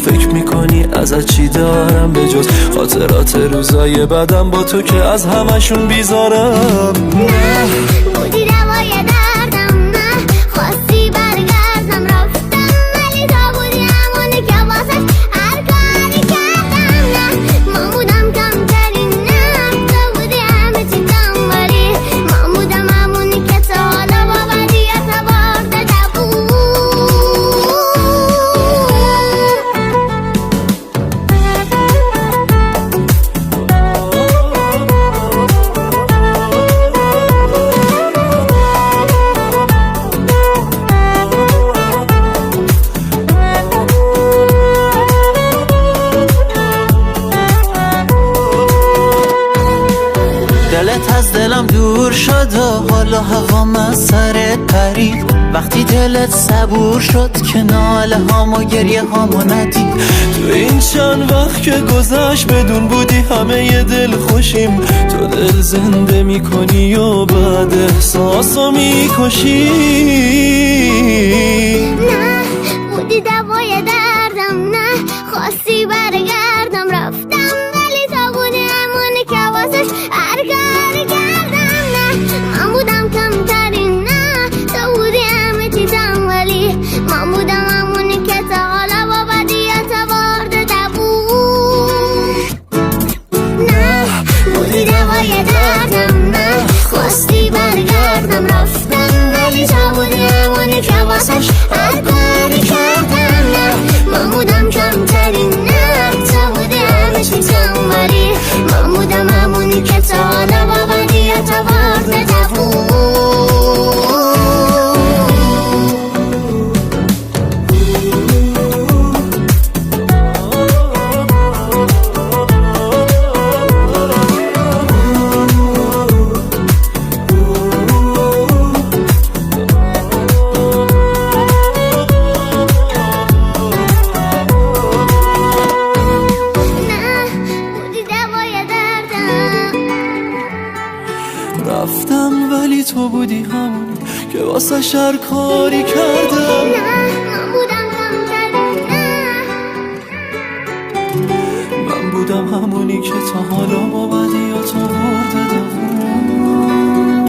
فکر میکنی ازت چی دارم به جز خاطرات روزای بعدم با تو که از همشون بیزارم. نه بودی دوای دردم، نه خواستی برگردم رفتم، ولی تو بودی همونه که واسش هر کاری کردم. نه من بودم کمترین، نه تو بودی همه چیزم، ولی من بودم همونی که تا حالا با بدیت برده بود. دلت از دلم دور شد و حالا هوام از سرت پرید. وقتی دلت صبور شد که ناله هام و گریه هامو ندید. تو این چند وقت که گذشت بدون بودی همه ی دل خوشیم. تو دل زنده میکنی و بعد احساسو میکشی. نه بودی دوای دردم، نه خواستی برگردم رفتم، ولی تو بودی همونی که واسش هر کاری کردم. نه من بودم کمترین، نه تو بودی همه چیزم، ولی من بودم همونی که تا حالا با بدیت برده بود. نه بودی دوای دردم، نه خواستی برگردم رفتم، ولی تو بودی همونی که واسش هر کاری کردم. نه من بودم کمترین، نه تو بودی همه چیزم، ولی من بودم همونی که تا حالا با بدیت برده بود. رفتم ولی تو بودی همونی که واسه شر کاری کردم. نه من بودم کمترین، نه من بودم همونی که تا حالا با